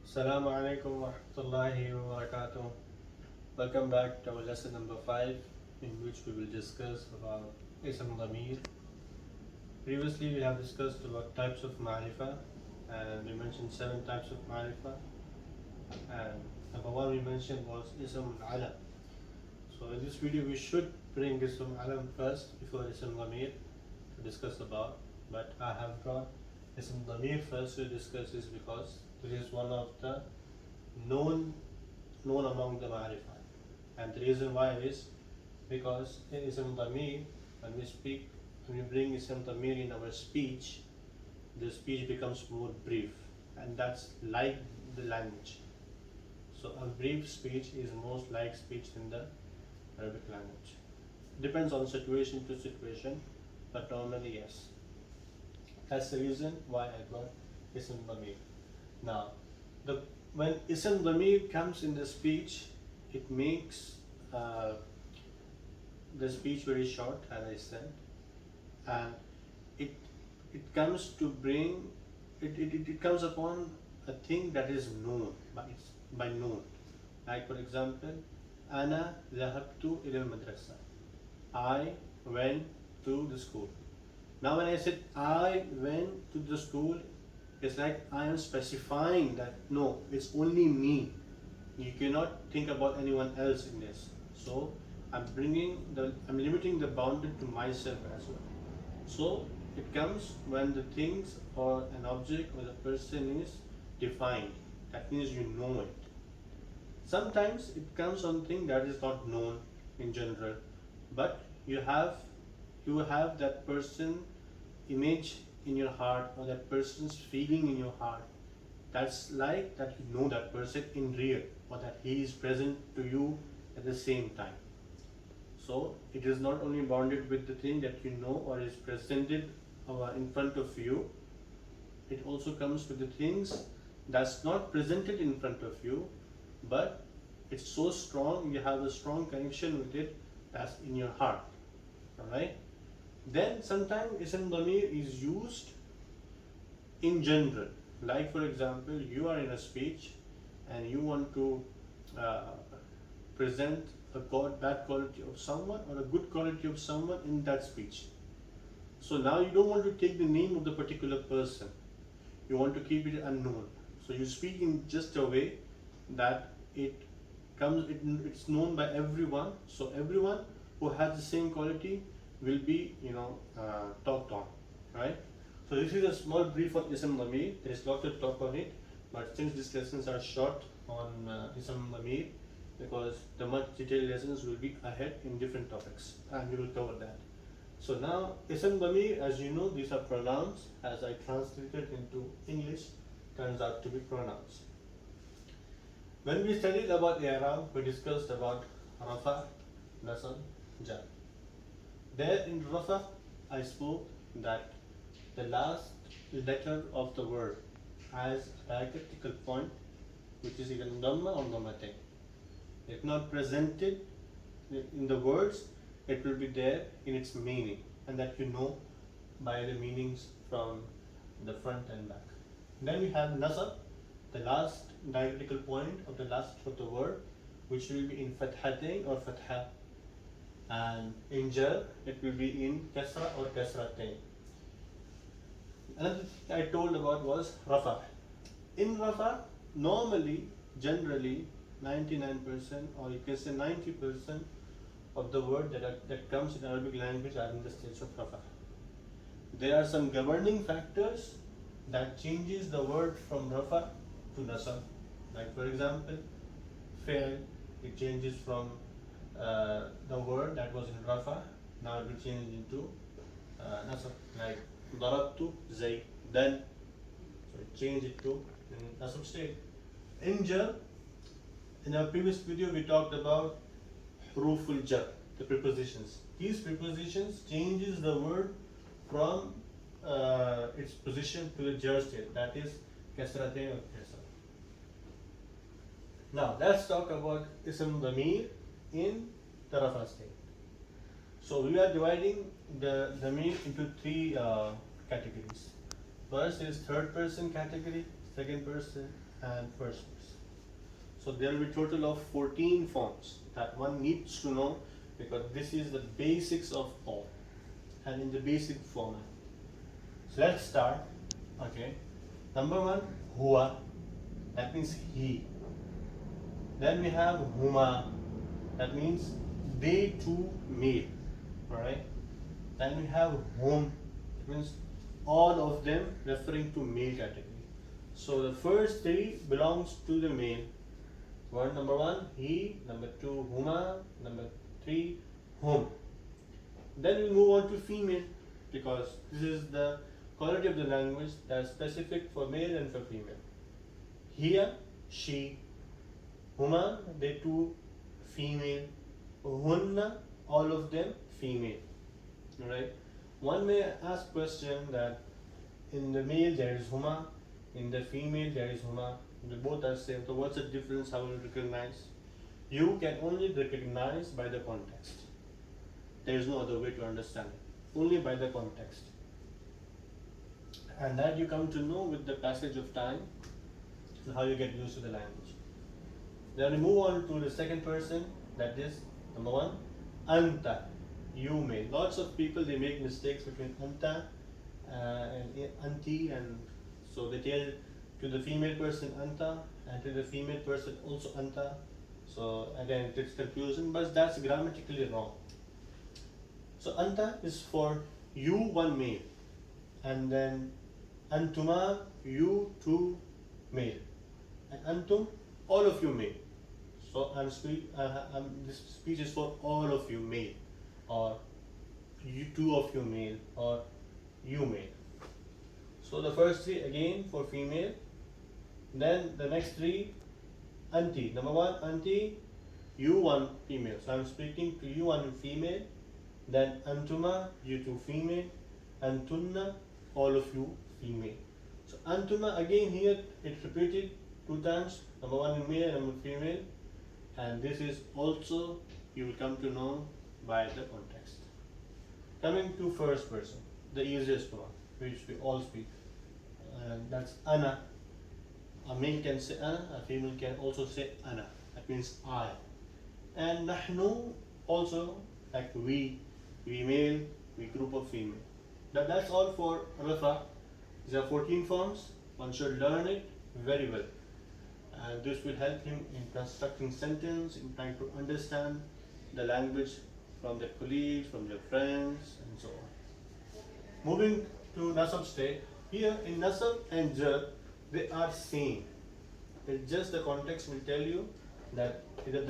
Assalamu alaikum wa rahmatullahi wa barakatuh. Welcome back to our lesson number 5, in which we will discuss about Ism Dhamir. Previously we have discussed about types of Ma'rifa, and we mentioned 7 types of Ma'rifa, and number 1 we mentioned was Ism Alam. So in this video we should bring Ism Alam first before Ism Dhamir to discuss about, but I have brought Ism Dhamir first to discuss this because this is one of the known among the Ma'rifa. And the reason why is because in Ism Dhamir, when we bring Ism Dhamir in our speech, the speech becomes more brief, and that's like the language. So a brief speech is most like speech in the Arabic language. Depends on situation to situation, but normally yes. That's the reason why I brought Ism Dhamir. Now, when Ism Dhamir comes in the speech, it makes the speech very short, as I said, and it comes to bring it comes upon a thing that is known by known. Like for example, Ana dhahabtu ila al-madrasa. I went to the school. Now when I said I went to the school, it's like I am specifying that no, it's only me. You cannot think about anyone else in this. So I'm limiting the boundary to myself as well. So it comes when the things or an object or the person is defined. That means you know it. Sometimes it comes something that is not known in general, but you have that person image in your heart, or that person's feeling in your heart. That's like that you know that person in real, or that he is present to you at the same time. So it is not only bounded with the thing that you know or is presented in front of you, it also comes with the things that's not presented in front of you, but it's so strong, you have a strong connection with it, that's in your heart. Alright? Then sometimes Ism Dhamir is used in general. Like for example, you are in a speech and you want to present a bad quality of someone or a good quality of someone in that speech. So now you don't want to take the name of the particular person. You want to keep it unknown. So you speak in just a way that it's known by everyone. So everyone who has the same quality will be talked on, right? So this is a small brief on Ism Dhamir. There is a lot to talk on it, but since these lessons are short on Ism Dhamir, because the much detailed lessons will be ahead in different topics, and we will cover that. So now Ism Dhamir, as you know, these are pronouns. As I translated into English, turns out to be pronouns. When we studied about i'rab, we discussed about RAAFA, Nasab, JARR. There in RAAFA, I spoke that the last letter of the word has a diacritical point, which is either Dhamma or Dhammatain. If not presented in the words, it will be there in its meaning, and that you know by the meanings from the front and back. Then we have Nasab, the last diacritical point of the last of the word, which will be in Fathatain or Fatha, and in Jar it will be in Kasra or Kasratain. Another thing I told about was Rafa. In Rafa, normally, generally, 99% or you can say 90% of the word that comes in Arabic language are in the stage of Rafa. There are some governing factors that changes the word from Rafa to Nasab. Like for example, Fail, it changes from the word that was in Rafa, now it will change into Nasab. Like Darabtu Zaydan, so change it to Nasab state. In Jar, in our previous video we talked about Huruful Jar, the prepositions. These prepositions changes the word from its position to the Jar state, that is Kasratain or Kasra. Now let's talk about Ism Dhamir in the Rafa state. So we are dividing the Dhamir into 3 categories. First is third person category, second person, and first person. So there will be total of 14 forms that one needs to know, because this is the basics of all and in the basic format. So let's start. Okay. Number one, huwa, that means he. Then we have huma, that means they two male. Alright. Then we have hum, it means all of them referring to male category. So the first three belongs to the male. Number one, he. Number two, huma. Number three, hum. Then we move on to female, because this is the quality of the language that is specific for male and for female. Here, she. Huma, they two female. Hunna, all of them female. Alright. One may ask question that in the male there is huma, in the female there is huma. They both are same. So what's the difference? How will you recognize? You can only recognize by the context. There is no other way to understand it. Only by the context. And that you come to know with the passage of time, how you get used to the language. Then we move on to the second person, that is number one, anta, you may. Lots of people, they make mistakes between anta and anti, and so they tell to the female person anta and to the female person also anta. So again, it's confusion, but that's grammatically wrong. So anta is for you one male, and then antuma, you two male, and antum, all of you male. So this speech is for all of you male, or you two of you male, or you male. So the first three again for female. Then the next three, anti. Number one, anti, you one female. So I'm speaking to you one female. Then antuma, you two female. Antunna, all of you female. So antuma again here it's repeated 2 times. Number one in male, number female. And this is also you will come to know by the context. Coming to first person, the easiest one, which we all speak, and that's ana. A male can say ana, a female can also say ana. That means I. And nahnu also, like we male, we group of female. That's all for RAAFA. There are 14 forms. One should learn it very well. And this will help him in constructing sentence, in trying to understand the language from their colleagues, from their friends, and so on. Moving to NASB state. Here in NASB and JARR, they are same. It's just the context will tell you that either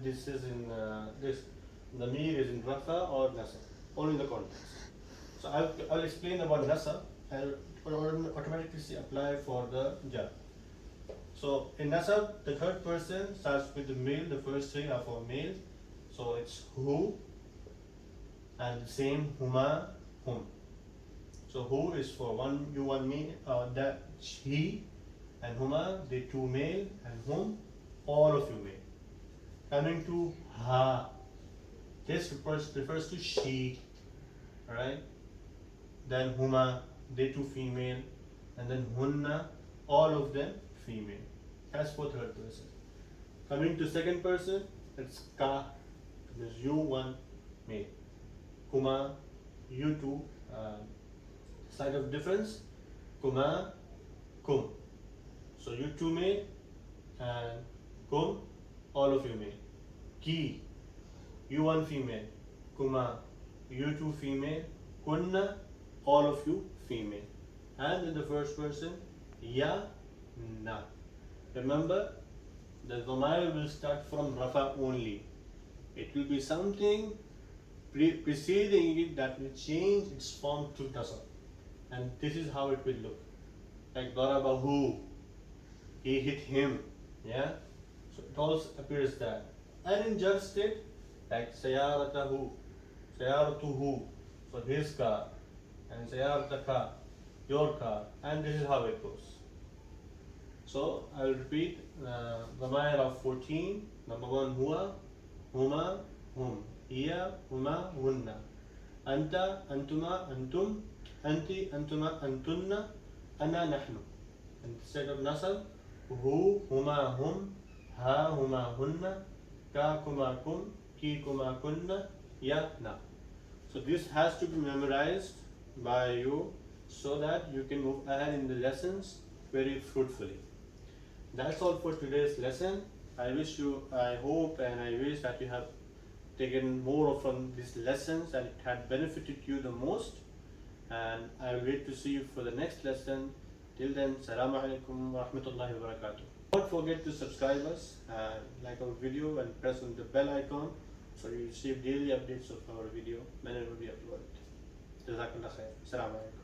this is in the mir is in RAAFA or NASB, only the context. So I'll explain about NASB. I'll automatically apply for the JARR. So in NASB, the third person starts with the male. The first three are for male. So it's who, and the same huma, whom. So who is for one you one me, that he, and huma, the two male, and whom, all of you male. Coming to ha, this refers to she, alright? Then huma, they two female, and then hunna, all of them female. That's for third person. Coming to second person, it's ka, because you one male. Kuma, you two. Side of difference, kuma, kum. So you two male, and kum, all of you male. Ki, you one female. Kuma, you two female. Kunna, all of you female. And in the first person, ya, na. Remember, the dhamir will start from RAAFA only. It will be something preceding it that will change its form to NASB. And this is how it will look. Like darabahu, he hit him. Yeah? So it also appears that. And in JARR state, like sayaratahu, sayaratuhu, so his car, and sayarataka, your car, and this is how it goes. So I will repeat the dhamir of 14. Number one, huwa, huma, hum. Hiya, huma, hunna. Anta, antuma, antum. Anti, antuma, antunna. Ana, nahnu. Instead of NASB, hu, huma, hum, ha, huma, hunna, ka, kuma, kum, ki, kuma, kunna, ya, na. So this has to be memorized by you so that you can move ahead in the lessons very fruitfully. That's all for today's lesson. I hope and I wish that you have taken more from these lessons and it had benefited you the most. And I will wait to see you for the next lesson. Till then, Assalamu alaikum wa rahmatullahi wa barakatuh. Don't forget to subscribe us and like our video and press on the bell icon so you receive daily updates of our video whenever we upload it. Jazakallah khair. Assalamu alaikum.